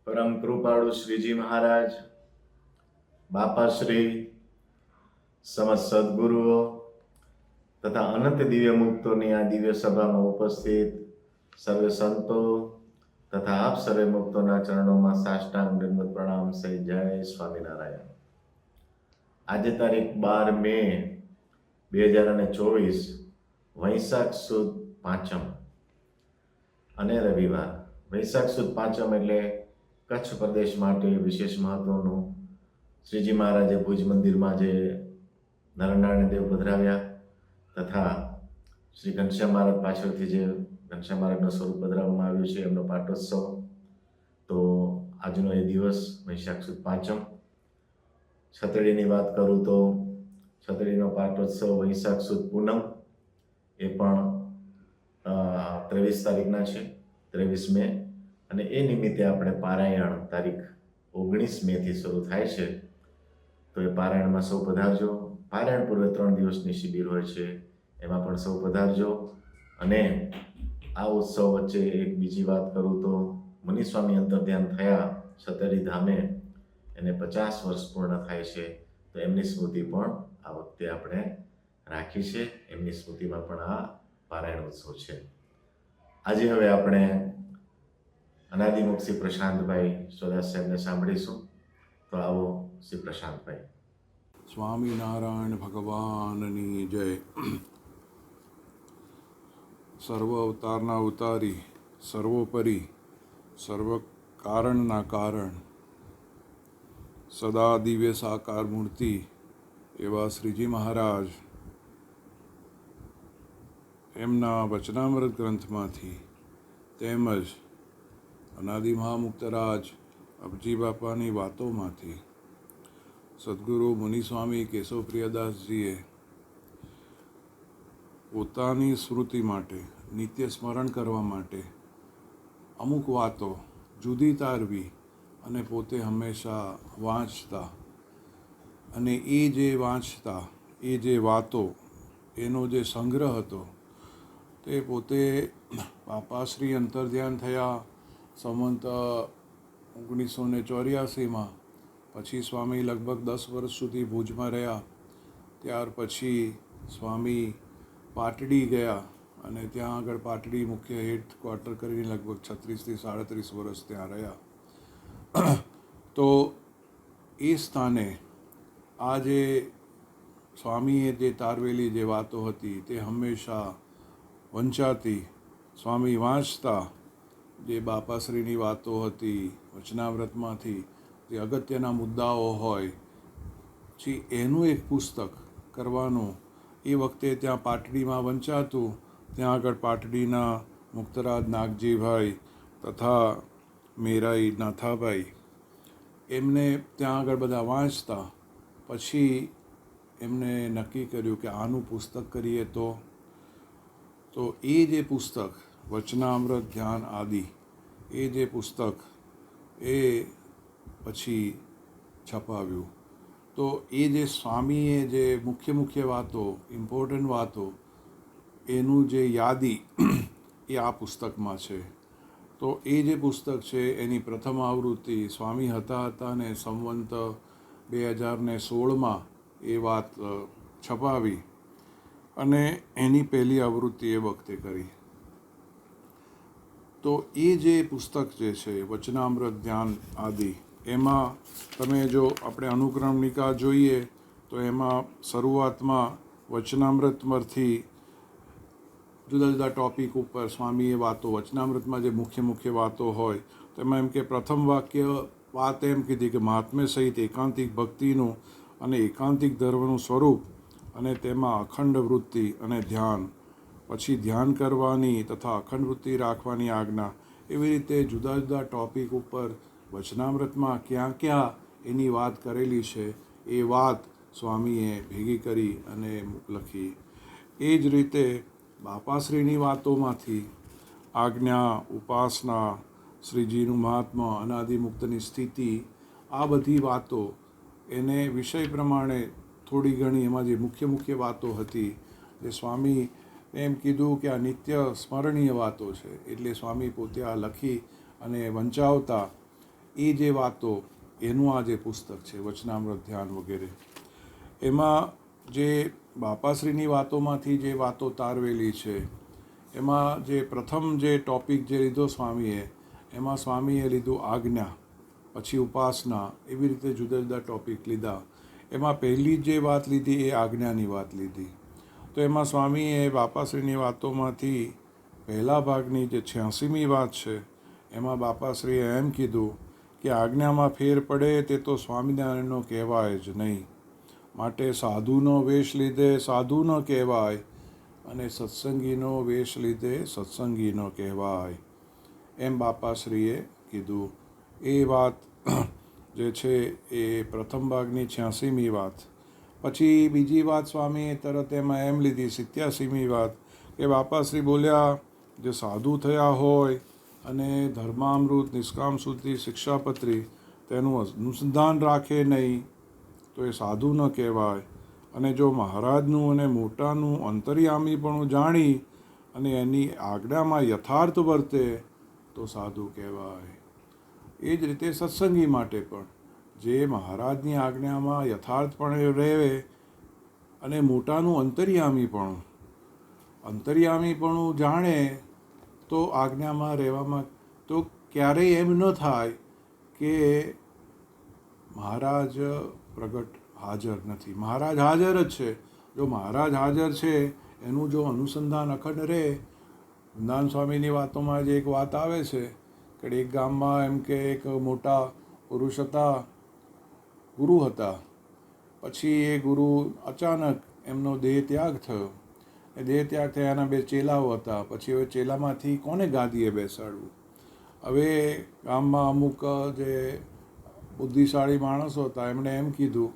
પરમ કૃપાળુ શ્રીજી મહારાજ, બાપાશ્રી, સમસ્ત સદગુરુઓ તથા અનંત દિવ્ય મુક્તોની આ દિવ્ય સભામાં ઉપસ્થિત સર્વે સંતો તથા આપ સર્વે મુક્તોના ચરણોમાં સાષ્ટાંગ દંડવત પ્રણામ સહિત જય સ્વામિનારાયણ. આજે તારીખ 12 મે 2024, વૈશાખ સુદ પાંચમ અને રવિવાર. વૈશાખ સુદ પાંચમ એટલે કચ્છ પ્રદેશ માટે વિશેષ મહત્વનું. શ્રીજી મહારાજે ભુજ મંદિરમાં જે નરનારાયણ દેવ પધરાવ્યા તથા શ્રી ઘનશ્યામ મહારાજ પાછળથી જે ઘનશ્યામ મહારાજનું સ્વરૂપ પધરાવવામાં આવ્યું છે એમનો પાટોત્સવ. તો આજનો એ દિવસ વૈશાખ સુદ પાંચમ. છતડીની વાત કરું તો છતડીનો પાટોત્સવ વૈશાખ સુદ પૂનમ એ પણ 23 તારીખના છે, 23 મે. અને એ નિમિત્તે આપણે પારાયણ તારીખ 19 મેથી શરૂ થાય છે. તો એ પારાયણમાં સૌ પધારજો. પારાયણ પૂર્વે 3 દિવસની શિબિર હોય છે, એમાં પણ સૌ પધારજો. અને આ ઉત્સવ વચ્ચે એક બીજી વાત કરું તો મુનિસ્વામી અંતર્ધ્યાન થયા છતડી ધામે, એને 50 વર્ષ પૂર્ણ થાય છે. તો એમની સ્મૃતિ પણ આ વખતે આપણે રાખી છે. એમની સ્મૃતિમાં પણ આ પારાયણ ઉત્સવ છે. આજે હવે આપણે અનાદિમુખ શ્રી પ્રશાંતભાઈ સોદાસ સાહેબને સાંભળીશું. તો આવો શ્રી પ્રશાંતભાઈ. સ્વામિનારાયણ ભગવાનની જય. સર્વ અવતારના અવતારી, સર્વોપરી, સર્વ કારણના કારણ, સદા દિવ્ય સાકાર મૂર્તિ એવા શ્રીજી મહારાજ એમના વચનામૃત ગ્રંથમાંથી તેમજ અનાદિ મહામુક્તરાજ અબજી બાપાની વાતોમાંથી સદગુરુ મુનિસ્વામી કેશવપ્રિયદાસજીએ પોતાની સ્મૃતિ માટે, નિત્ય સ્મરણ કરવા માટે અમુક વાતો જુદી તારવી અને પોતે હંમેશા વાંચતા, અને એ જે વાંચતા, એ જે વાતો, એનો જે સંગ્રહ હતો તે પોતે બાપાશ્રી અંતર્ધ્યાન થયા સંવંત 1984માં. પછી સ્વામી લગભગ 10 વર્ષ સુધી ભુજમાં રહ્યા. ત્યાર પછી સ્વામી પાટડી ગયા અને ત્યાં આગળ પાટડી મુખ્ય હેડક્વાર્ટર કરીને લગભગ 36 થી 37 વર્ષ ત્યાં રહ્યા. તો એ સ્થાને આ જે સ્વામીએ જે તારવેલી જે વાતો હતી તે હંમેશા વંચાતી. સ્વામી વાંચતા જે બાપાશ્રીની વાતો હતી વચનામૃતમાંથી, જે અગત્યના મુદ્દાઓ હોય, પછી એનું એક પુસ્તક કરવાનું. એ વખતે ત્યાં પાટડીમાં વંચાતું. ત્યાં આગળ પાટડીના મુક્તરાજ નાગજીભાઈ તથા મેરાઈ નાથાભાઈ એમને ત્યાં આગળ બધા વાંચતા. પછી એમને નક્કી કર્યું કે આનું પુસ્તક કરીએ તો એ જે પુસ્તક વચનામૃત ધ્યાન આદિ, એ જે પુસ્તક એ પછી છપાવ્યું. તો એ જે સ્વામીએ જે મુખ્ય વાતો, ઇમ્પોર્ટન્ટ વાતો, એનું જે યાદી એ આ પુસ્તકમાં છે. તો એ જે પુસ્તક છે એની પ્રથમ આવૃત્તિ સ્વામી હતા ને સંવંત 2016માં એ વાત છપાવી અને એની પહેલી આવૃત્તિ એ વખતે કરી. તો એ જે પુસ્તક જે છે વચનામૃત ધ્યાન આદિ, એમાં તમે જો આપણે અનુક્રમણિકા જોઈએ તો એમાં શરૂઆતમાં વચનામૃતમાંથી જુદા જુદા ટૉપિક ઉપર સ્વામીએ વાતો, વચનામૃતમાં જે મુખ્ય વાતો હોય તેમાં એમ કે પ્રથમ વાત એમ કીધી કે મહાત્મ્ય સહિત એકાંતિક ભક્તિનું અને એકાંતિક ધર્મનું સ્વરૂપ, અને તેમાં અખંડ વૃત્તિ અને ધ્યાન, પછી ધ્યાન કરવાની તથા અખંડ વૃત્તિ રાખવાની આજ્ઞા. એવી રીતે જુદા જુદા ટૉપિક ઉપર વચનામૃતમાં ક્યાં એની વાત કરેલી છે એ વાત સ્વામીએ ભેગી કરી અને લખી. એ જ રીતે બાપાશ્રીની વાતોમાંથી આજ્ઞા, ઉપાસના, શ્રીજીનું મહાત્મા, અનાદિમુક્તની સ્થિતિ, આ બધી વાતો એને વિષય પ્રમાણે થોડી ઘણી એમાં જે મુખ્ય વાતો હતી, જે સ્વામી એમ કીધું કે આ નિત્ય સ્મરણીય વાતો છે, એટલે સ્વામી પોતે આ લખી અને વંચાવતા. એ જે વાતો એનું આ જે પુસ્તક છે વચનામૃત ધ્યાન વગેરે. એમાં જે બાપાશ્રીની વાતોમાંથી જે વાતો તારવેલી છે એમાં જે પ્રથમ જે ટૉપિક જે લીધો સ્વામીએ, એમાં સ્વામીએ લીધું આજ્ઞા, પછી ઉપાસના, એવી રીતે જુદા જુદા ટૉપિક લીધા. એમાં પહેલી જે વાત લીધી એ આજ્ઞાની વાત લીધી. તો એમાં સ્વામીએ બાપાશ્રીની વાતોમાંથી પહેલા ભાગની જે 86મી વાત છે એમાં બાપાશ્રીએ એમ કીધું કે આજ્ઞામાં ફેર પડે તે તો સ્વામિનારાયણનો કહેવાય જ નહીં, માટે સાધુનો વેશ લીધે સાધુ ન કહેવાય અને સત્સંગીનો વેશ લીધે સત્સંગી ન કહેવાય, એમ બાપાશ્રીએ કીધું. એ વાત જે છે એ પ્રથમ ભાગની 86મી વાત. પછી બીજી વાત સ્વામીએ તરત એમાં એમ લીધી 87મી વાત કે બાપાશ્રી બોલ્યા જે સાધુ થયા હોય અને ધર્મામૃત, નિષ્કામ શુદ્ધિ, શિક્ષાપત્રી તેનું અનુસંધાન રાખે નહીં તો એ સાધુ ન કહેવાય, અને જો મહારાજનું અને મોટાનું અંતર્યામીપણું જાણી અને એની આજ્ઞામાં યથાર્થ વર્તે તો સાધુ કહેવાય. એ જ રીતે સત્સંગી માટે પણ જે મહારાજની આજ્ઞામાં યથાર્થપણે રહે અને મોટાનું અંતર્યામીપણું જાણે તો આજ્ઞામાં રહેવામાં તો ક્યારેય એમ ન થાય કે મહારાજ પ્રગટ હાજર નથી. મહારાજ હાજર જ છે. જો મહારાજ હાજર છે એનું જો અનુસંધાન અખંડ રહે. વૃંદાવન સ્વામીની વાતોમાં જે એક વાત આવે છે કે એક ગામમાં એમ કે એક મોટા પુરુષ હતા, ગુરુ હતા. પછી એ ગુરુ અચાનક એમનો દેહ ત્યાગ થયો. એ દેહ ત્યાગ થયા, એના 2 ચેલાઓ હતા. પછી હવે ચેલામાંથી કોને ગાદીએ બેસાડવું? હવે ગામમાં અમુક જે બુદ્ધિશાળી માણસો હતા એમણે એમ કીધું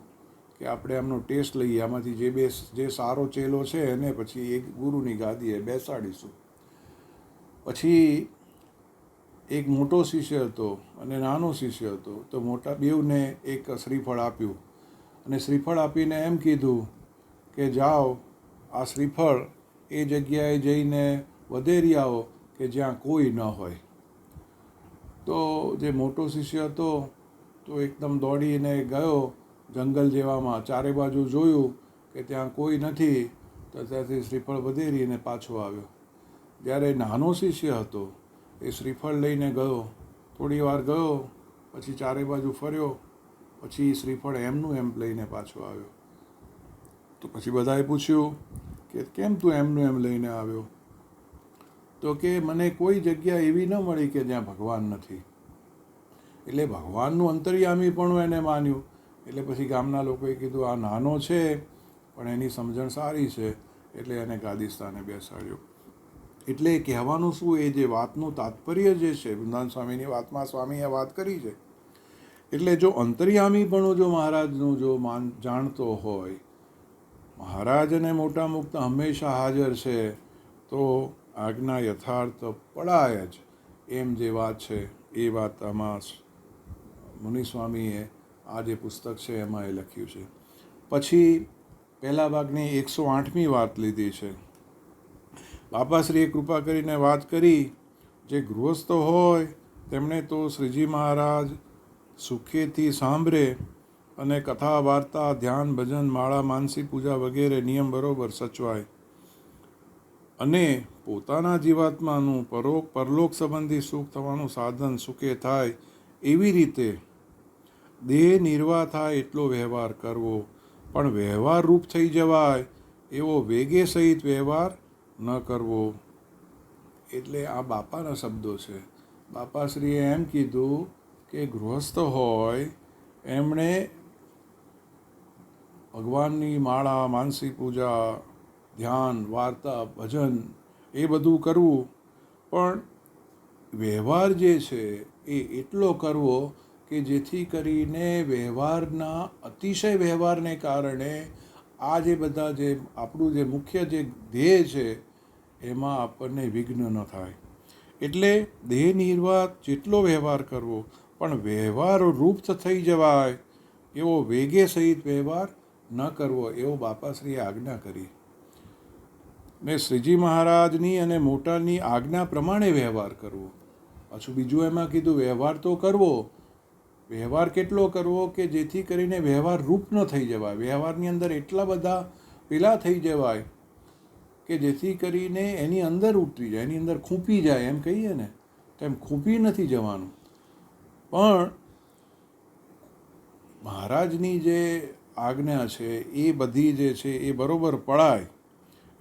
કે આપણે એમનો ટેસ્ટ લઈએ, આમાંથી જે સારો ચેલો છે એને પછી એક ગુરુની ગાદીએ બેસાડીશું. પછી એક મોટો શિષ્ય હતો અને નાનો શિષ્ય હતો. તો મોટા બેઉને એક શ્રીફળ આપ્યું અને શ્રીફળ આપીને એમ કીધું કે જાઓ આ શ્રીફળ એ જગ્યાએ જઈને વધેરી આવો કે જ્યાં કોઈ ન હોય. તો જે મોટો શિષ્ય હતો તો એકદમ દોડીને ગયો જંગલ જેવામાં, ચારે બાજુ જોયું કે ત્યાં કોઈ નથી, તો ત્યાંથી શ્રીફળ વધેરીને પાછો આવ્યો. જ્યારે નાનો શિષ્ય હતો એ શ્રીફળ લઈને ગયો, થોડી વાર ગયો, પછી ચારે બાજુ ફર્યો, પછી શ્રીફળ એમનું એમ લઈને પાછો આવ્યો. તો પછી બધાએ પૂછ્યું કે કેમ તું એમનું એમ લઈને આવ્યો? તો કે મને કોઈ જગ્યા એવી ન મળી કે જ્યાં ભગવાન નથી. એટલે ભગવાનનું અંતર્યામી પણ એને માન્યું. એટલે પછી ગામના લોકોએ કીધું આ નાનો છે પણ એની સમજણ સારી છે, એટલે એને ગાદી સ્થાને બેસાડ્યો. એટલે કહેવાનું શું, એ જે વાતનું તાત્પર્ય જે છે વૃંદાવન સ્વામીની વાતમાં સ્વામીએ વાત કરી છે. એટલે જો અંતર્યામીપણું જો મહારાજનું જો જાણતો હોય, મહારાજ અને મોટા મુક્ત હંમેશા હાજર છે, તો આજ્ઞા યથાર્થ પડાય જ. એમ જે વાત છે એ વાત આમાં મુનિસ્વામીએ આ જે પુસ્તક છે એમાં એ લખ્યું છે. પછી પહેલા ભાગની 108મી વાત લીધી છે. બાપાશ્રીએ કૃપા કરીને વાત કરી જે ગૃહસ્થ હોય તેમણે તો શ્રીજી મહારાજ સુખેથી સાંભળે અને કથા, વાર્તા, ધ્યાન, ભજન, માળા, માનસી પૂજા વગેરે નિયમ બરોબર સચવાય અને પોતાના જીવાત્માનું પરલોક સંબંધી સુખ થવાનું સાધન સુખે થાય એવી રીતે દેહ નિર્વાહ થાય એટલો વ્યવહાર કરવો, પણ વ્યવહાર રૂપ થઈ જવાય એવો વેગે સહિત વ્યવહાર ન કરવો. એટલે આ બાપાના શબ્દો છે. બાપાશ્રીએ એમ કીધું કે ગૃહસ્થ હોય એમણે ભગવાનની માળા, માનસી પૂજા, ધ્યાન, વાર્તા, ભજન એ બધું કરવું, પણ વ્યવહાર જે છે એ એટલો કરવો કે જેથી કરીને વ્યવહારના અતિશય વ્યવહારને કારણે આ જે બધા જે આપણું જે મુખ્ય જે ધ્યેય છે એમાં આપણને વિઘ્ન ન થાય. એટલે દેહ નિર્વાહ જેટલો વ્યવહાર કરવો, પણ વ્યવહાર રૂપ થઈ જવાય એવો વેગે સહિત વ્યવહાર ન કરવો, એવો બાપાશ્રીએ આજ્ઞા કરી. ને શ્રીજી મહારાજની અને મોટાની આજ્ઞા પ્રમાણે વ્યવહાર કરવો. પાછું બીજું એમાં કીધું વ્યવહાર તો કરવો, વ્યવહાર કેટલો કરવો કે જેથી કરીને વ્યવહાર રૂપ ન થઈ જવાય, વ્યવહારની અંદર એટલા બધા પેલા થઈ જવાય કે જેથી કરીને એની અંદર ઉતરી જાય, એની અંદર ખૂંપી જાય, એમ કહીએ ને તેમ ખૂંપી નથી જવાનું. પણ મહારાજની જે આજ્ઞા છે એ બધી જે છે એ બરોબર પળાય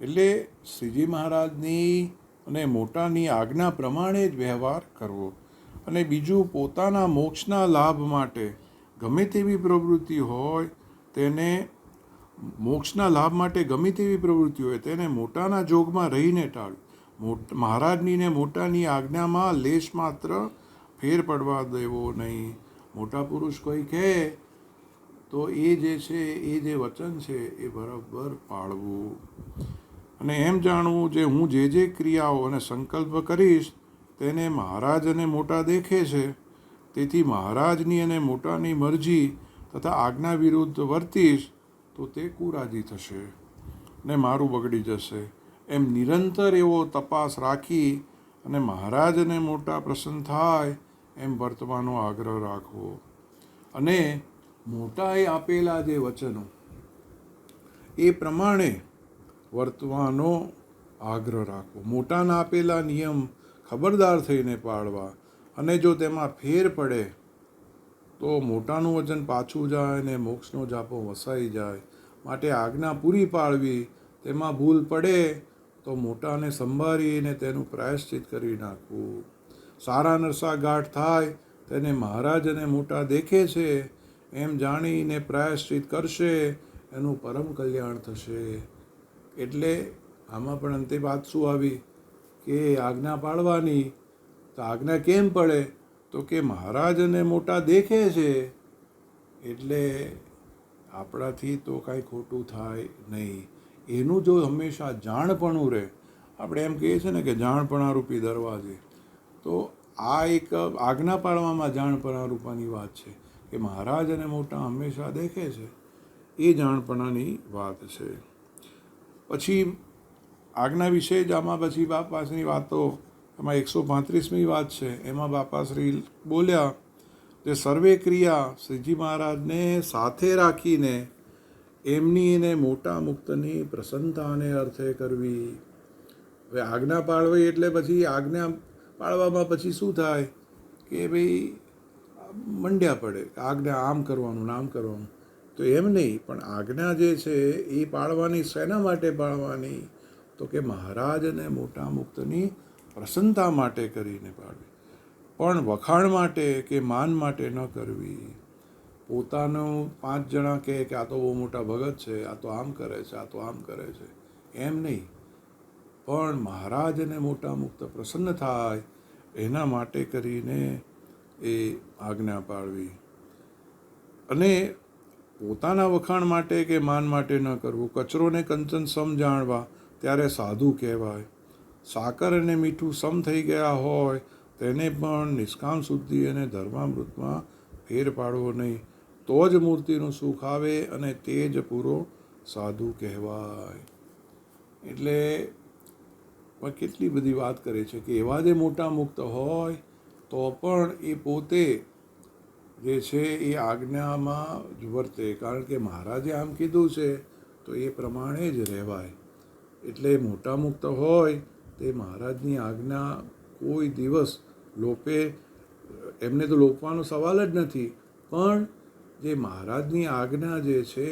એટલે શ્રીજી મહારાજની અને મોટાની આજ્ઞા પ્રમાણે જ વ્યવહાર કરવો. અને બીજું, પોતાના મોક્ષના લાભ માટે ગમે તેવી પ્રવૃત્તિ હોય તેને મોક્ષના લાભ માટે ગમે તેવી પ્રવૃત્તિ હોય તેને મોટાના જોગમાં રહીને ટાળવી. મહારાજની ને મોટાની આજ્ઞામાં લેશ માત્ર ફેર પડવા દેવો નહીં. મોટા પુરુષ કોઈ કહે તો એ જે છે એ જે વચન છે એ બરાબર પાળવું. અને એમ જાણવું જે હું જે ક્રિયાઓ અને સંકલ્પ કરીશ તેને મહારાજ અને મોટા દેખે છે, તેથી મહારાજની અને મોટાની મરજી તથા આજ્ઞા વિરુદ્ધ વર્તીશ તો તે કુરાજી થશે ને મારું બગડી જશે. એમ નિરંતર એવો તપાસ રાખી અને મહારાજ અને મોટા પ્રસન્ન થાય એમ વર્તવાનો આગ્રહ રાખવો. અને મોટાએ આપેલા જે વચનો એ પ્રમાણે વર્તવાનો આગ્રહ રાખવો. મોટાના આપેલા નિયમ ખબરદાર થઈને પાળવા. અને જો તેમાં ફેર પડે તો મોટાનું વચન પાછું જાય ને મોક્ષનો જાપો વસાઈ જાય. માટે આજ્ઞા પૂરી પાળવી. તેમાં ભૂલ પડે તો મોટાને સંભાળીને તેનું પ્રાયશ્ચિત કરી નાખવું. સારા નરસા ગાંઠ થાય તેને મહારાજ અને મોટા દેખે છે એમ જાણીને પ્રાયશ્ચિત કરશે, એનું પરમ કલ્યાણ થશે. એટલે આમાં પણ અંતે વાત શું આવી કે આજ્ઞા પાળવાની. તો આજ્ઞા કેમ પડે તો કે મહારાજ અને મોટા દેખે છે એટલે આપણાથી તો કાંઈ ખોટું થાય નહીં. એનું જો હંમેશા જાણપણું રહે, આપણે એમ કહીએ છીએ ને કે જાણપણા રૂપી દરવાજે, તો આ એક આજ્ઞા પાળવામાં જાણપણા રૂપાની વાત છે કે મહારાજ અને મોટા હંમેશા દેખે છે, એ જાણપણાની વાત છે. પછી આજ્ઞા વિશે જ આમાં પછી બાપાશ્રીની વાતો, એમાં 135મી વાત છે, એમાં બાપાશ્રી બોલ્યા જે સર્વે ક્રિયા શ્રીજી મહારાજને સાથે રાખીને એમની એને મોટા મુક્તની પ્રસન્નતાને અર્થે કરવી. હવે આજ્ઞા પાળવી એટલે પછી આજ્ઞા પાળવામાં પછી શું થાય કે ભાઈ મંડ્યા પડે, આજ્ઞા આમ કરવાનું આમ કરવાનું. તો એમ નહીં, પણ આજ્ઞા જે છે એ પાળવાની શેના માટે પાળવાની તો કે મહારાજ અને મોટા મુક્તની પ્રસન્નતા માટે કરીને પાડવી. પણ વખાણ માટે કે માન માટે ન કરવી. પોતાનું 5 જણા કહે કે આ તો બહુ મોટા ભગત છે, આ તો આમ કરે છે, આ તો આમ કરે છે, એમ નહીં. પણ મહારાજ અને મોટા મુક્ત પ્રસન્ન થાય એના માટે કરીને એ આજ્ઞા પાળવી. અને પોતાના વખાણ માટે કે માન માટે ન કરવું. કચરો ને કંચન સમ જાણવા ત્યારે સાધુ કહેવાય. સાકર અને મીઠું સમ થઈ ગયા હોય તેને પણ નિષ્કામ શુદ્ધિ અને ધર્મામૃતમાં ફેર પાડવો નહીં. તો જ મૂર્તિનું સુખ આવે અને તે જ પૂરો સાધુ કહેવાય. એટલે કેટલી બધી વાત કરે છે કે એવા જે મોટા મુક્ત હોય તો પણ એ પોતે જે છે એ આજ્ઞામાં જ વર્તે, કારણ કે મહારાજે આમ કીધું છે તો એ પ્રમાણે જ રહેવાય. એટલે મોટા મુક્ત હોય તે મહારાજની આજ્ઞા કોઈ દિવસ લોપે, એમને તો લોપવાનો સવાલ જ નથી, પણ જે મહારાજની આજ્ઞા જે છે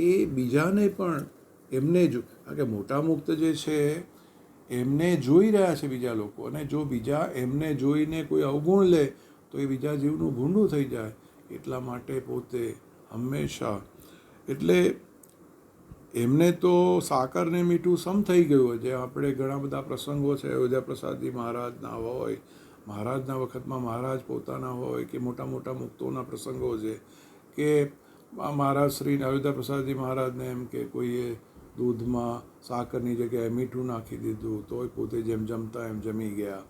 એ બીજાને પણ એમને જ, કારણ કે મોટા મુક્ત જે છે એમને જોઈ રહ્યા છે બીજા લોકો, અને જો બીજા એમને જોઈને કોઈ અવગુણ લે તો એ બીજા જીવનું ભૂંડું થઈ જાય. એટલા માટે પોતે હંમેશા, એટલે એમને તો સાકર ને મીઠું સમ થઈ ગયું હોય. જે આપણે ઘણા બધા પ્રસંગો છે, અયોધ્યા પ્રસાદજી મહારાજના હોય, મહારાજના વખતમાં મહારાજ પોતાના હોય, કે મોટા મોટા મુક્તોના પ્રસંગો છે કે મહારાજ શ્રી અયોધ્યા પ્રસાદજી મહારાજને એમ કે કોઈએ દૂધમાં સાકરની જગ્યાએ મીઠું નાખી દીધું તોય પોતે જેમ જમતા એમ જમી ગયા.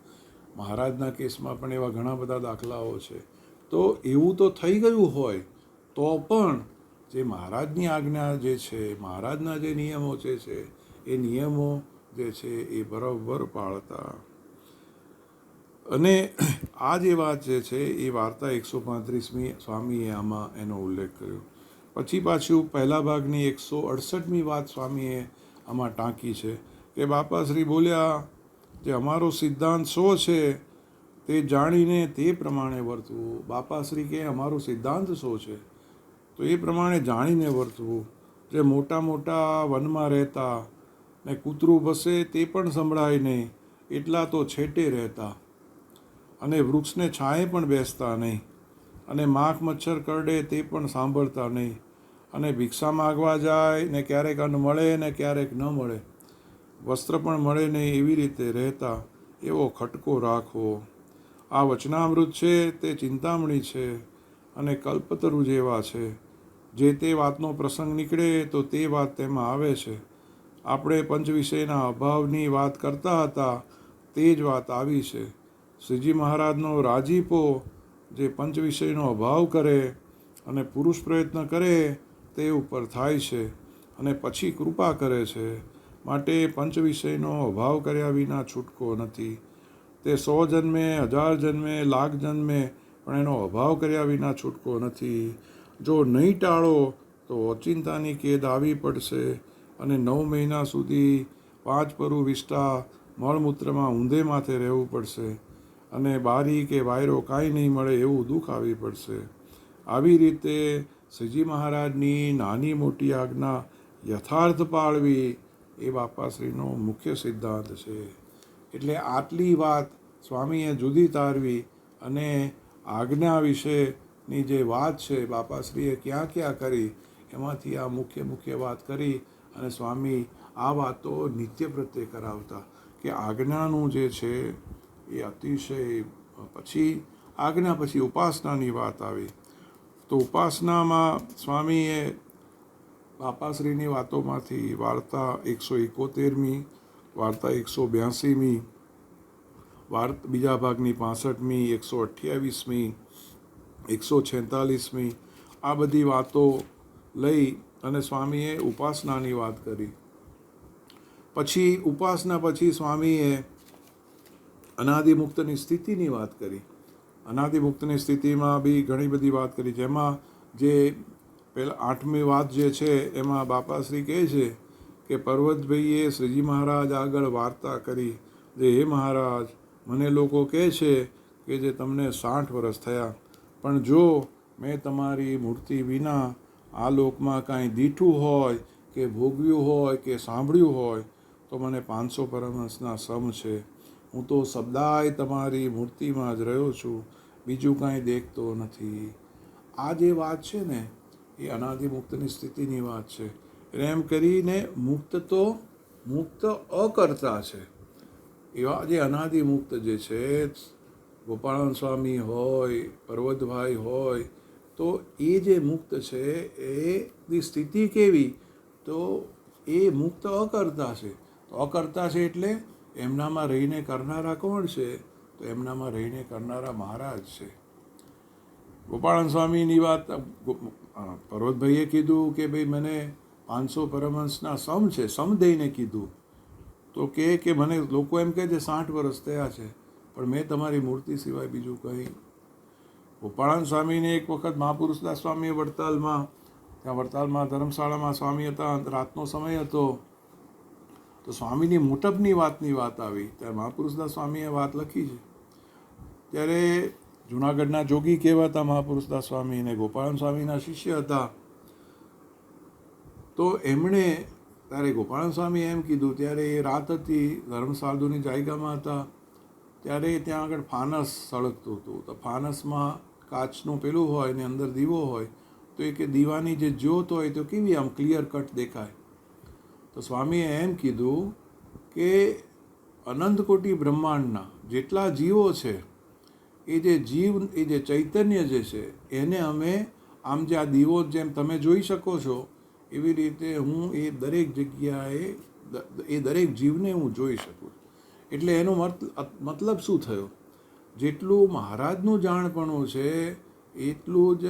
મહારાજના કેસમાં પણ એવા ઘણા બધા દાખલાઓ છે. તો એવું તો થઈ ગયું હોય તો પણ જે મહારાજની આજ્ઞા જે છે, મહારાજના જે નિયમો છે એ નિયમો જે છે એ બરાબર પાળતા. અને આ જે વાત જે છે એ વાર્તા 135મી સ્વામીએ આમાં એનો ઉલ્લેખ કર્યો. પછી પાછું પહેલા ભાગની 168મી વાત સ્વામીએ આમાં ટાંકી છે કે બાપાશ્રી બોલ્યા જે અમારો સિદ્ધાંત શો છે તે જાણીને તે પ્રમાણે વર્તવું. બાપાશ્રી કે અમારો સિદ્ધાંત શો છે તો એ પ્રમાણે જાણીને વર્તવું. જે મોટા મોટા વનમાં રહેતા ને કૂતરું ભસે તે પણ સંભળાય નહીં એટલા તો છેટે રહેતા, અને વૃક્ષને છાંયે પણ બેસતા નહીં, અને માખ મચ્છર કરડે તે પણ સાંભળતા નહીં, અને ભિક્ષા માગવા જાય ને ક્યારેક અન્ન મળે ને ક્યારેક ન મળે, વસ્ત્ર પણ મળે નહીં એવી રીતે રહેતા, એવો ખટકો રાખવો. આ વચનામૃત છે તે ચિંતામણી છે અને કલ્પતરુ જેવા છે. જે તે વાતનો પ્રસંગ નીકળે તો તે વાત તેમાં આવે છે. આપણે પંચ વિષયના અભાવની વાત કરતા હતા તે જ વાત આવી છે. શ્રીજી મહારાજનો રાજીપો જે પંચ વિષયનો અભાવ કરે અને પુરુષ પ્રયત્ન કરે તે ઉપર થાય છે અને પછી કૃપા કરે છે. માટે પંચ વિષયનો અભાવ કર્યા વિના છૂટકો નથી. તે 100 જન્મે, 1000 જન્મે, લાખ જન્મે પણ એનો અભાવ કર્યા વિના છૂટકો નથી. જો નહીં ટાળો તો ઓચિંતાની કેદ આવી પડશે અને 9 મહિના સુધી 5 પરુ વિષ્ટા મળમૂત્રમાં ઊંધે માથે રહેવું પડશે અને બારી કે વાયરો કાંઈ નહીં મળે એવું દુઃખ આવી પડશે. આવી રીતે શ્રીજી મહારાજની નાની મોટી આજ્ઞા યથાર્થ પાળવી એ બાપાશ્રીનો મુખ્ય સિદ્ધાંત છે. એટલે આટલી વાત સ્વામીએ જુદી તારવી અને આજ્ઞા વિશેની જે વાત છે બાપાશ્રીએ ક્યાં ક્યાં કરી એમાંથી આ મુખ્ય વાત કરી. અને સ્વામી આ વાતો નિત્ય પ્રત્યે કરાવતા કે આજ્ઞાનું જે છે એ અતિશય. પછી આજ્ઞા પછી ઉપાસનાની વાત આવી તો ઉપાસનામાં સ્વામીએ બાપાશ્રીની વાતોમાંથી વાર્તા 171મી, વાર્તા 182મી, બીજા ભાગની 65મી, 128મી, 146મી આ બધી વાતો લઈ અને સ્વામીએ ઉપાસનાની વાત કરી. પછી ઉપાસના પછી સ્વામીએ અનાદિમુક્તની સ્થિતિની વાત કરી. અનાદિમુક્તની સ્થિતિમાં બી ઘણી બધી વાત કરી. જેમાં જે પહેલાં 8મી વાત જે છે એમાં બાપાશ્રી કહે છે કે પર્વતભાઈએ શ્રીજી મહારાજ આગળ વાર્તા કરી જે હે મહારાજ, મને લોકો કહે છે કે જે તમને 60 વર્ષ થયા, પણ જો મેં તમારી મૂર્તિ વિના આ લોકમાં કાંઈ દીઠું હોય કે ભોગવ્યું હોય કે સાંભળ્યું હોય તો મને 500 પરમહંસના સમ છે. હું તો સદાય તમારી મૂર્તિમાં જ રહ્યો છું, બીજું કાંઈ દેખતો નથી. આ જે વાત છે ને એ અનાદિમુક્તની સ્થિતિની વાત છે. એમ કરીને મુક્ત અકર્તા છે. એવા જે અનાદિમુક્ત જે છે ગોપાળાનંદ સ્વામી હોય, પર્વતભાઈ હોય, તો એ જે મુક્ત છે એની સ્થિતિ કેવી? તો એ મુક્ત અકર્તા છે. તો અકર્તા છે એટલે એમનામાં રહીને કરનારા કોણ છે? તો એમનામાં રહીને કરનારા મહારાજ છે. ગોપાળાનંદ સ્વામીની વાત પર્વતભાઈએ કીધું કે ભાઈ મને 500 પરમહંસના સમ છે, સમ દઈને કીધું. તો કે મને લોકો એમ કહે છે 60 વર્ષ થયા છે, પણ મેં તમારી મૂર્તિ સિવાય બીજું કંઈ. ગોપાળાનંદ સ્વામીને એક વખત મહાપુરુષદાસ સ્વામીએ વડતાલમાં ધર્મશાળામાં સ્વામી હતા, રાતનો સમય હતો, તો સ્વામીની મોટપની વાતની વાત આવી. ત્યારે મહાપુરુષદાસ સ્વામીએ વાત લખી છે. ત્યારે જૂનાગઢના જોગી કહેવાતા મહાપુરુષદાસ સ્વામી અને ગોપાળાનંદ સ્વામીના શિષ્ય હતા. તો એમણે ત્યારે ગોપાળાનંદ સ્વામીએ એમ કીધું, ત્યારે એ રાત હતી, ધર્મસાધુની જાયગામાં હતા, ત્યારે ત્યાં આગળ ફાનસ સળગતું હતું. તો ફાનસમાં કાચનું પેલું હોય ને અંદર દીવો હોય, તો એ કે દીવાની જે જ્યોત હોય તો કેવી આમ ક્લિયર કટ દેખાય. તો સ્વામીએ એમ કીધું કે અનંત કોટી બ્રહ્માંડના જેટલા જીવો છે એ જે ચૈતન્ય જે છે એને અમે આમ જે આ દીવો જેમ તમે જોઈ શકો છો એવી રીતે હું એ દરેક જગ્યાએ એ દરેક જીવને હું જોઈ શકું. એટલે એનો મતલબ શું થયો? જેટલું મહારાજનું જાણપણું છે એટલું જ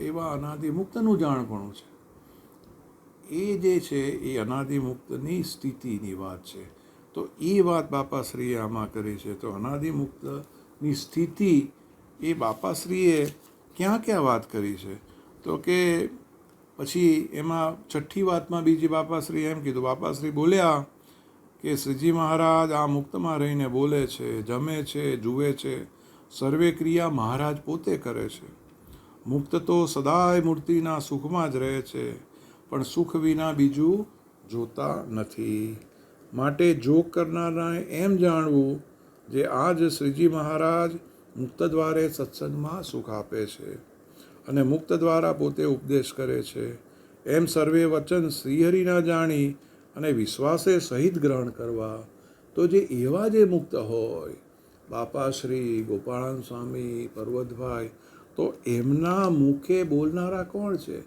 એવા અનાદિમુક્તનું જાણપણું છે. એ જે છે એ અનાદિમુક્તની સ્થિતિની વાત છે. તો એ વાત બાપાશ્રીએ આમાં કરી છે. તો અનાદિમુક્ત ની સ્થિતિ એ બાપાશ્રીએ ક્યાં વાત કરી છે? તો કે પછી એમાં છઠ્ઠી વાતમાં બીજી બાપાશ્રી એમ કીધું, બાપાશ્રી બોલ્યા કે શ્રીજી મહારાજ આ મુક્તમાં રહીને બોલે છે, જમે છે, જુએ છે, સર્વે ક્રિયા મહારાજ પોતે કરે છે. મુક્ત તો સદાય મૂર્તિના સુખમાં જ રહે છે, પણ સુખ વિના બીજું જોતા નથી. માટે જોગ કરનારાને એમ જાણવું જે આજ શ્રીજી મહારાજ મુક્ત દ્વારે સત્સંગમાં સુખ આપે છે અને મુક્ત દ્વારા પોતે ઉપદેશ કરે છે, એમ સર્વે વચન શ્રીહરિના જાણી અને વિશ્વાસે સહિત ગ્રહણ કરવા. તો જે એવા જે મુક્ત હોય, બાપાશ્રી, ગોપાળાન સ્વામી, પર્વતભાઈ, તો એમના મુખે બોલનારા કોણ છે?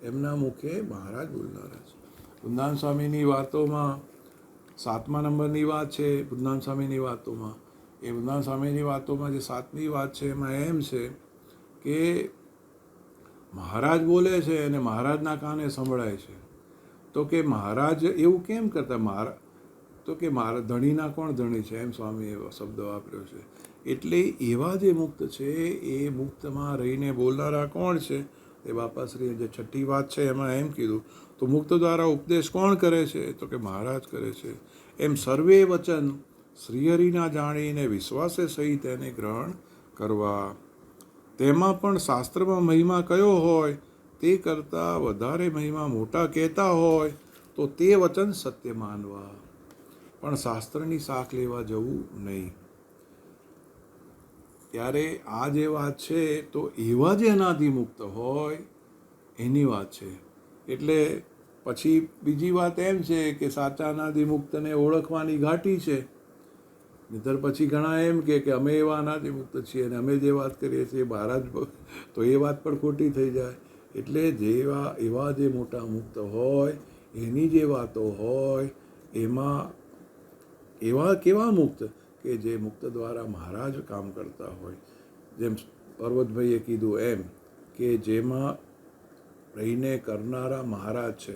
એમના મુખે મહારાજ બોલનારા છે. વૃંદાવન સ્વામીની વાતોમાં 7મા નંબરની વાત છે. વૃંદાવન સ્વામીની વાતોમાં, એ વૃંદાવન સ્વામીની વાતોમાં જે 7મી વાત છે એમાં એમ છે કે મહારાજ બોલે છે અને મહારાજના કાને સંભળાય છે. તો કે મહારાજ એવું કેમ કરતા? તો કે મારા ધણીના કોણ ધણી છે, એમ સ્વામી એવો શબ્દ વાપર્યો છે. એટલે એવા જે મુક્ત છે એ મુક્તમાં રહીને બોલનારા કોણ છે? એ બાપાશ્રીએ જે છઠ્ઠી વાત છે એમાં એમ કીધું. તો મુક્ત દ્વારા ઉપદેશ કોણ કરે છે? તો કે મહારાજ કરે છે. એમ સર્વે વચન શ્રીહરિના જાણીને વિશ્વાસે સહિત એને ગ્રહણ કરવા. તેમાં પણ શાસ્ત્રમાં મહિમા કયો હોય તે કરતાં વધારે મહિમા મોટા કહેતા હોય તો તે વચન સત્ય માનવા, પણ શાસ્ત્રની શાખ લેવા જવું નહીં. ત્યારે આ જે વાત છે તો એવા જે અનાદિ મુક્ત હોય એની વાત છે. એટલે પછી બીજી વાત એમ છે કે સાચા અનાદિ મુક્તને ઓળખવાની ઘાટી છે. નહીંતર પછી ઘણા એમ કે અમે એવા અનાદિ મુક્ત છીએ અને અમે જે વાત કરીએ છીએ મહારાજ, તો એ વાત પણ ખોટી થઈ જાય. એટલે એવા જે મોટા મુક્ત હોય એની જે વાતો હોય એમાં એવા કેવા મુક્ત કે જે મુક્ત દ્વારા મહારાજ કામ કરતા હોય. જેમ પર્વતભાઈએ કીધું એમ કે જેમાં રહીને કરનારા મહારાજ છે,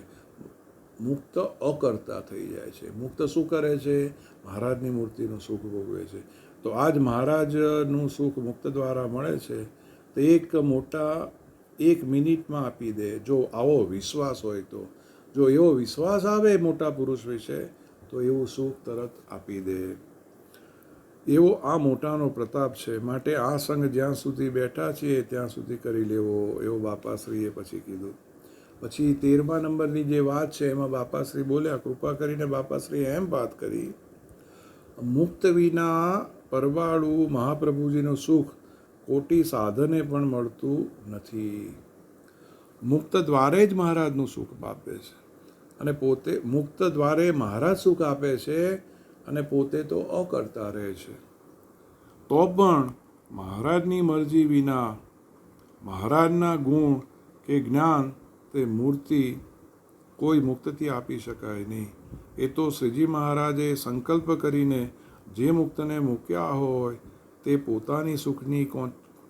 મુક્ત અકર્તા થઈ જાય છે. મુક્ત શું કરે છે? મહારાજની મૂર્તિનું સુખ ભોગવે છે. તો આજ મહારાજનું સુખ મુક્ત દ્વારા મળે છે તો એક મિનિટમાં આપી દે, જો આવો વિશ્વાસ હોય તો. જો એવો વિશ્વાસ આવે મોટા પુરુષ વિશે તો એવું સુખ તરત આપી દે. એવો આ મોટાનો પ્રતાપ છે. માટે આ સંઘ જ્યાં સુધી બેઠા છીએ ત્યાં સુધી કરી લેવો, એવું બાપાશ્રીએ પછી કીધું. પછી 13મા નંબરની જે વાત છે એમાં બાપાશ્રી બોલ્યા, કૃપા કરીને બાપાશ્રીએ એમ વાત કરી, મુક્ત વિના પરવાળું મહાપ્રભુજીનું સુખ કોટી સાધને પણ મળતું નથી. મુક્ત દ્વારે જ મહારાજનું સુખ આપે છે અને પોતે મુક્ત દ્વારે મહારાજ સુખ આપે છે અને પોતે તો અકર્તા રહે છે. તો પણ મહારાજની મરજી વિના મહારાજના ગુણ કે જ્ઞાન તે મૂર્તિ કોઈ મુક્તથી આપી શકાય નહીં. એ તો શ્રીજી મહારાજે સંકલ્પ કરીને જે મુક્તને મૂક્યા હોય તે પોતાની સુખની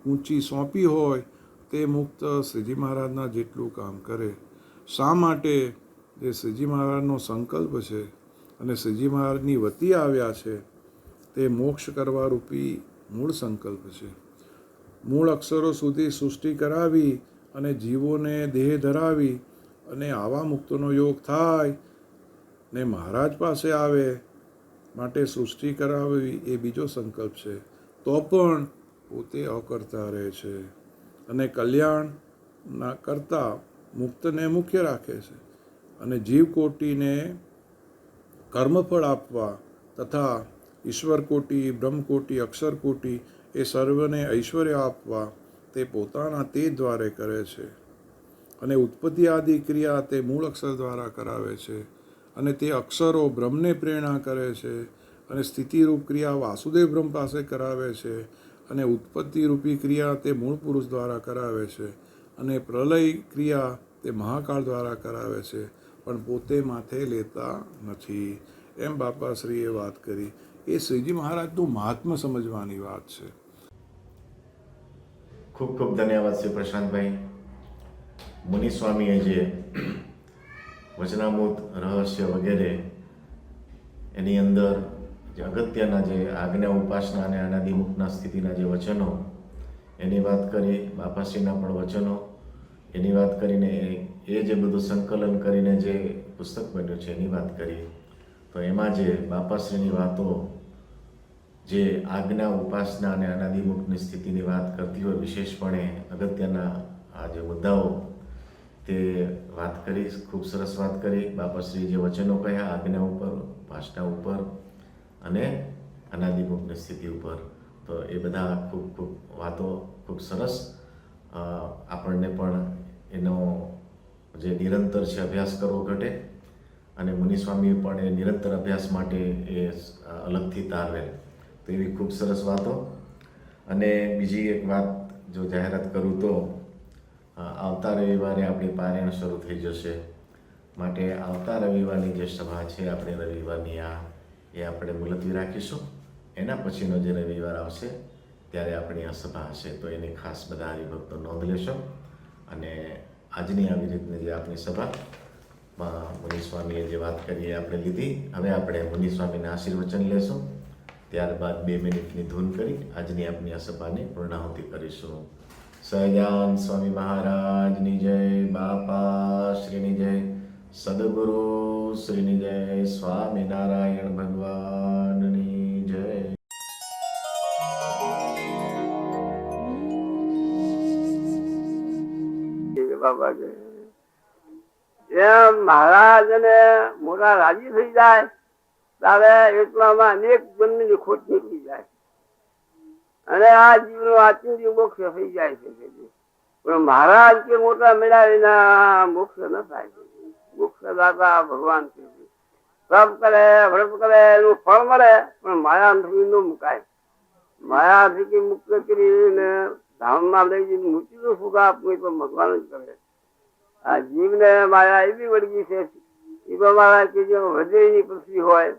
ઊંચી સોંપી હોય તે મુક્ત શ્રીજી મહારાજના જેટલું કામ કરે. શા માટે? જે શ્રીજી મહારાજનો સંકલ્પ છે અને શ્રીજી મહારાજની વતી આવ્યા છે તે મોક્ષ કરવા રૂપી મૂળ સંકલ્પ છે. મૂળ અક્ષરો સુધી સૃષ્ટિ કરાવી અને જીવોને દેહ ધરાવી અને આવા મુક્તનો યોગ થાય ને મહારાજ પાસે આવે માટે સૃષ્ટિ કરાવવી એ બીજો સંકલ્પ છે. તો પણ પોતે અકર્તા રહે છે અને કલ્યાણના કરતા મુક્તને મુખ્ય રાખે છે અને જીવકોટીને કર્મફળ આપવા તથા ઈશ્વરકોટી, બ્રહ્મકોટી, અક્ષરકોટી એ સર્વને ઐશ્વર્ય આપવા તે પોતાના તે દ્વારે કરે છે અને ઉત્પત્તિ આદિ ક્રિયા તે મૂળ અક્ષર દ્વારા કરાવે છે અને તે અક્ષરો બ્રહ્મને પ્રેરણા કરે છે અને સ્થિતિરૂપ ક્રિયા વાસુદેવ બ્રહ્મ પાસે કરાવે છે અને ઉત્પત્તિ રૂપી ક્રિયા તે મૂળ પુરુષ દ્વારા કરાવે છે અને પ્રલય ક્રિયા તે મહાકાળ દ્વારા કરાવે છે, પણ પોતે માથે લેતા નથી. એમ બાપાશ્રીએ વાત કરી. એ શ્રીજી મહારાજનું મહાત્મ્ય સમજવાની વાત છે. ખૂબ ખૂબ ધન્યવાદ શ્રી પ્રશાંતભાઈ. મુનિ સ્વામીએ જે વચનામૃત રહસ્ય વગેરે એની અંદર જે અગત્યના જે આજ્ઞા ઉપાસના અને અનાદિમુક્તના સ્થિતિના જે વચનો એની વાત કરી, બાપાશ્રીના પણ વચનો એની વાત કરીને એ જે બધું સંકલન કરીને જે પુસ્તક બન્યું છે એની વાત કરી. તો એમાં જે બાપાશ્રીની વાતો જે આજ્ઞા ઉપાસના અને અનાદિમુક્તની સ્થિતિની વાત કરતી હોય, વિશેષપણે અગત્યના આ જે મુદ્દાઓ તે વાત કરી, ખૂબ સરસ વાત કરી. બાપાશ્રી જે વચનો કહ્યા આજ્ઞા ઉપર, ઉપાસના ઉપર અને અનાદિમુક્તની સ્થિતિ ઉપર, તો એ બધા ખૂબ ખૂબ વાતો ખૂબ સરસ. આપણને પણ એનો જે નિરંતર છે અભ્યાસ કરવો ઘટે, અને મુનિસ્વામી પણ એ નિરંતર અભ્યાસ માટે એ અલગથી તારવેલ. તો એવી ખૂબ સરસ વાતો. અને બીજી એક વાત જો જાહેરાત કરું તો આવતા રવિવારે આપણી પારાયણ શરૂ થઈ જશે. માટે આવતા રવિવારની જે સભા છે આપણે રવિવારની એ આપણે મુલતવી રાખીશું. એના પછીનો જે રવિવાર આવશે ત્યારે આપણી આ સભા હશે. તો એની ખાસ બધા હરિભક્તો નોંધ લેશો. અને આજની આવી રીતની જે આપણી સભામાં મુનિસ્વામીએ જે વાત કરી એ આપણે લીધી. હવે આપણે મુનિસ્વામીના આશીર્વચન લેશું, ત્યારબાદ 2 મિનિટની ધૂન કરી આજની આપણી આ સભાની પૂર્ણાહુતિ કરીશું. સહજાન સ્વામી મહારાજની જય, બાપા શ્રીની જય, સદગુરુ શ્રીની જય, સ્વામિનારાયણ ભગવાનની જય. બાબા કે એમ મહારાજ અને મોટા રાજી થઈ જાય ત્યારે એટલામાં અનેક જન્મની ખોટ નીકળી જાય અને આ જીવનો આત્મજીવ મોક્ષ થઈ જાય છે. પણ મહારાજ કે મોટા મેળાવીના મોક્ષ ન થાય છે. મોક્ષ દાતા ભગવાન છે. તપ કરે, વ્રત કરે, એનું ફળ મળે, પણ માયા થકી ન મુકાય. માયા થકી મુક્ત કરીને ધામમાં લઈ જઈને મૃત્યુનું સુખ આપવું તો ભગવાન જ કરે. આ જીવને માયા એવી વળગી છે, એમાં મારા કે જે વજ્રીની પૃથ્વી હોય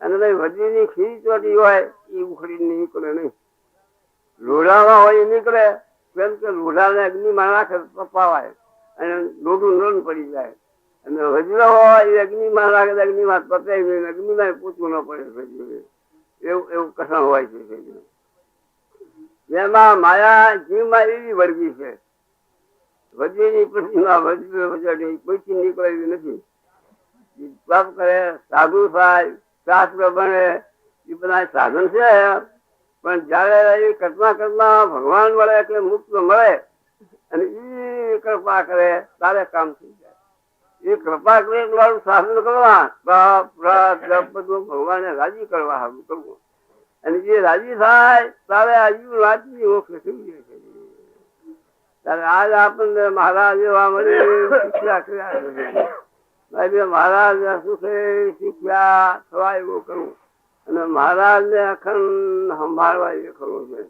અને વજ્રીની ખીરી ચોટી હોય એ ઉખડી નીકળે નહીં. લોઢામાં હોય એ નીકળે, કેમ કે લોઢાને અગ્નિમાં નાખે તપાવાય અને લોઢું નરમ પડી જાય. અને વજ્ર હોય એ અગ્નિમાં નાખે અગ્નિમાં તપાય નહીં, અગ્નિમાં પૂછવું ન પડે. એવું કથા હોય છે. જેમાં માયા જીવમાં એવી વળગી છે, વજ્રની પૃથ્વીમાં વજ્ર કોઈથી નીકળે એવી નથી. તપ કરે, સાધુ થાય, શાસ્ત્ર બને, એ બધા સાધન છે. પણ જયારે એ કલ્પના ભગવાન મળે એટલે મુક્ત મળે અને એ કૃપા કરે તારે કામ થઈ જાય. એ કૃપા કરે એટલું સાધન કરવા, બધું ભગવાનને રાજી કરવા સારું કરવું. અને જે રાજી થાય તારે આજુ રાજી મોક્ષ થઈ જાય છે. ત્યારે આજ આપણને મહારાજ એવા મળી શીખ્યા કર્યા. મહારાજ સુખે શીખ્યા થવા એવું કરવું અને મહારાજ ને અખંડ સંભાળવા એ કરવું છે.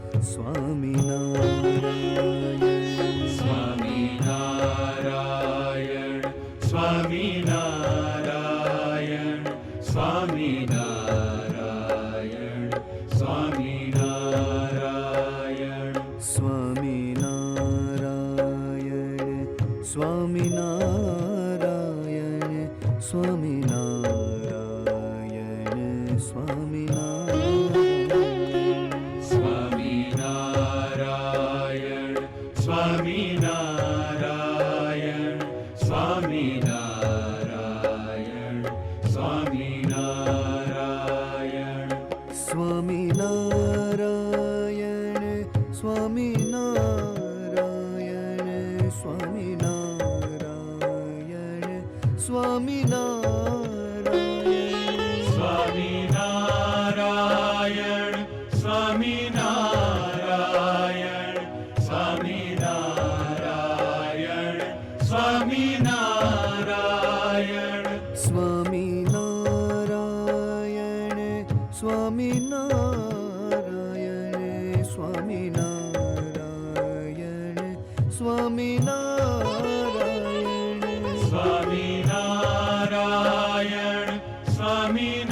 સ્વામિનારાયણ સ્વામી